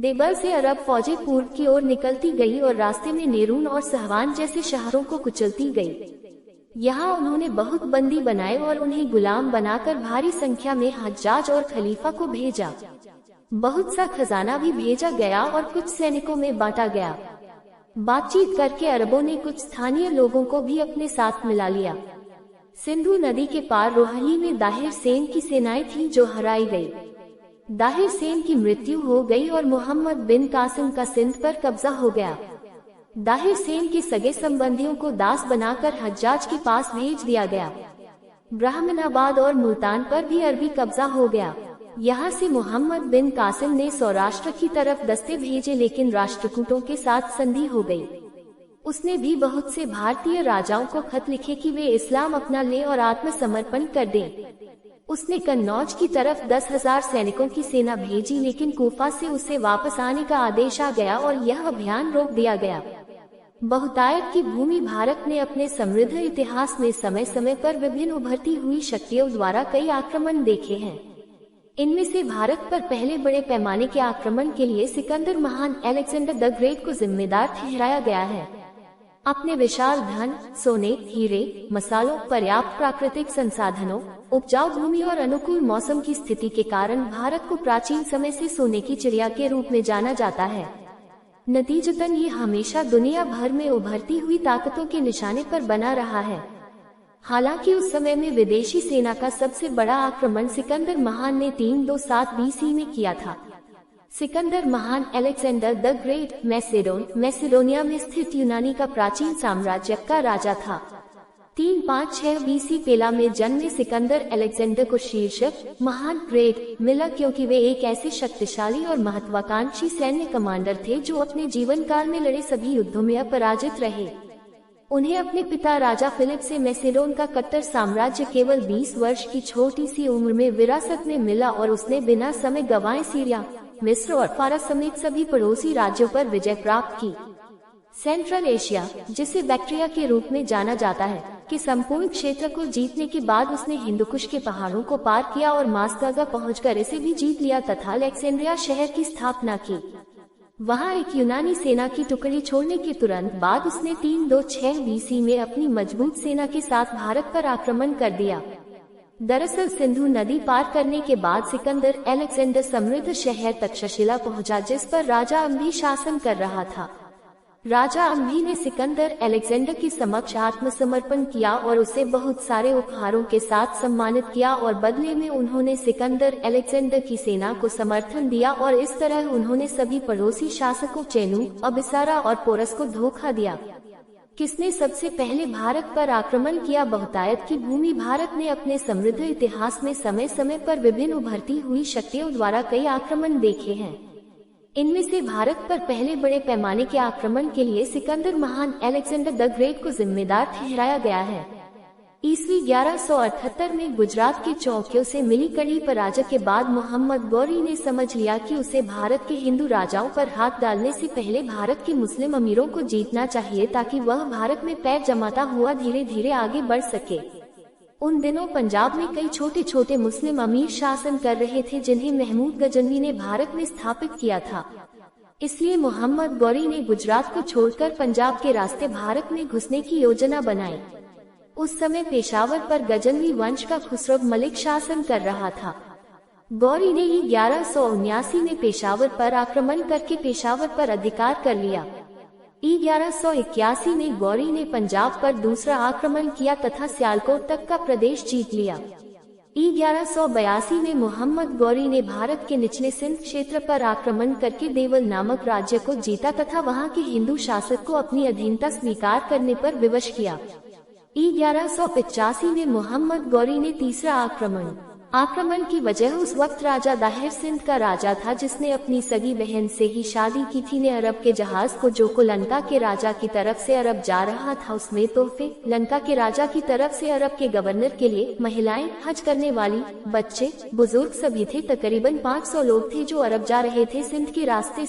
देबर से अरब फौजें पूर्व की ओर निकलती गई और रास्ते में नेरून और सहवान जैसे शहरों को कुचलती गई। यहाँ उन्होंने बहुत बंदी बनाए और उन्हें गुलाम बनाकर भारी संख्या में हज्जाज और खलीफा को भेजा। बहुत सा खजाना भी भेजा गया और कुछ सैनिकों में बांटा गया। बातचीत करके अरबों ने कुछ स्थानीय लोगों को भी अपने साथ मिला लिया। सिंधु नदी के पार रोहली में दाहिर सेन की सेनाएं थीं जो हराई गई। दाहिर सेन की मृत्यु हो गई और मोहम्मद बिन कासिम का सिंध पर कब्जा हो गया। दाहिर सेन के सगे संबंधियों को दास बनाकर हज्जाज के पास भेज दिया गया। ब्राह्मणाबाद और मुल्तान पर भी अरबी कब्जा हो गया। यहाँ से मोहम्मद बिन कासिम ने सौराष्ट्र की तरफ दस्ते भेजे, लेकिन राष्ट्रकूटों के साथ संधि हो गई। उसने भी बहुत से भारतीय राजाओं को खत लिखे कि वे इस्लाम अपना लें और आत्मसमर्पण कर दें। उसने कन्नौज की तरफ 10,000 सैनिकों की सेना भेजी, लेकिन कूफा से उसे वापस आने का आदेश आ गया और यह अभियान रोक दिया गया। बहुतायत की भूमि भारत ने अपने समृद्ध इतिहास में समय समय पर विभिन्न उभरती हुई शक्तियों द्वारा कई आक्रमण देखे हैं। इनमें से भारत पर पहले बड़े पैमाने के आक्रमण के लिए सिकंदर महान अलेक्जेंडर द ग्रेट को जिम्मेदार ठहराया गया है। अपने विशाल धन, सोने, हीरे, मसालों, पर्याप्त प्राकृतिक संसाधनों, उपजाऊ भूमि और अनुकूल मौसम की स्थिति के कारण भारत को प्राचीन समय से सोने की चिड़िया के रूप में जाना जाता है। नतीजतन ये हमेशा दुनिया भर में उभरती हुई ताकतों के निशाने पर बना रहा है। हालांकि उस समय में विदेशी सेना का सबसे बड़ा आक्रमण सिकंदर महान ने 327 BC में किया था। सिकंदर महान अलेक्जेंडर द ग्रेट मैसेडोनिया में स्थित यूनानी का प्राचीन साम्राज्य का राजा था। 356 BC पेला में जन्मे सिकंदर अलेक्जेंडर को शीर्षक महान ग्रेट मिला, क्योंकि वे एक ऐसे शक्तिशाली और महत्वाकांक्षी सैन्य कमांडर थे जो अपने जीवन काल में लड़े सभी युद्धों में अपराजित रहे। उन्हें अपने पिता राजा फिलिप से मैसेडोन का कट्टर साम्राज्य केवल 20 वर्ष की छोटी सी उम्र में विरासत में मिला और उसने बिना समय गंवाए सीरिया, मिस्र और फारस समेत सभी पड़ोसी राज्यों पर विजय प्राप्त की। सेंट्रल एशिया, जिसे बैक्ट्रिया के रूप में जाना जाता है, के संपूर्ण क्षेत्र को जीतने के बाद उसने हिंदुकुश के पहाड़ों को पार किया और मास्तागा पहुंचकर इसे भी जीत लिया तथा अलेक्जेंड्रिया शहर की स्थापना की। वहां एक यूनानी सेना की टुकड़ी छोड़ने के तुरंत बाद उसने 326 BC में अपनी मजबूत सेना के साथ भारत पर आक्रमण कर दिया। दरअसल सिंधु नदी पार करने के बाद सिकंदर अलेक्जेंडर समृद्ध शहर तक्षशिला पहुंचा, जिस पर राजा अम्भी शासन कर रहा था। राजा अम्भी ने सिकंदर अलेक्जेंडर के समक्ष आत्मसमर्पण किया और उसे बहुत सारे उपहारों के साथ सम्मानित किया और बदले में उन्होंने सिकंदर अलेक्जेंडर की सेना को समर्थन दिया और इस तरह उन्होंने सभी पड़ोसी शासकों चेनू, अबिसारा और पोरस को धोखा दिया। किसने सबसे पहले भारत पर आक्रमण किया? बहुतायत की भूमि भारत ने अपने समृद्ध इतिहास में समय समय पर विभिन्न उभरती हुई शक्तियों द्वारा कई आक्रमण देखे हैं। इनमें से भारत पर पहले बड़े पैमाने के आक्रमण के लिए सिकंदर महान अलेक्जेंडर द ग्रेट को जिम्मेदार ठहराया गया है। ईस्वी 1178 में गुजरात के चौकियों से मिली कड़ी पराजय के बाद मोहम्मद गौरी ने समझ लिया कि उसे भारत के हिंदू राजाओं पर हाथ डालने से पहले भारत के मुस्लिम अमीरों को जीतना चाहिए, ताकि वह भारत में पैर जमाता हुआ धीरे धीरे आगे बढ़ सके। उन दिनों पंजाब में कई छोटे छोटे मुस्लिम अमीर शासन कर रहे थे, जिन्हें महमूद गजनवी ने भारत में स्थापित किया था। इसलिए मोहम्मद गौरी ने गुजरात को छोड़कर पंजाब के रास्ते भारत में घुसने की योजना बनाई। उस समय पेशावर पर गजनवी वंश का खुसरो मलिक शासन कर रहा था। गौरी ने 1179 में पेशावर पर आक्रमण करके पेशावर पर अधिकार कर लिया। 1181 में गौरी ने पंजाब पर दूसरा आक्रमण किया तथा सियालकोट तक का प्रदेश जीत लिया। 1182 में मोहम्मद गौरी ने भारत के निचले सिंध क्षेत्र पर आक्रमण करके देवल नामक राज्य को जीता तथा वहां के हिंदू शासक को अपनी अधीनता स्वीकार करने पर विवश किया। 1185 में मोहम्मद गौरी ने तीसरा आक्रमण की वजह उस वक्त राजा दाहिर सिंध का राजा था, जिसने अपनी सगी बहन से ही शादी की थी, ने अरब के जहाज को जो को लंका के राजा की तरफ से अरब जा रहा था उसमें तोहफे, लंका के राजा की तरफ से अरब के गवर्नर के लिए महिलाएं, हज करने वाली, बच्चे, बुजुर्ग सभी थे। तकरीबन 500 लोग थे जो अरब जा रहे थे सिंध के रास्ते।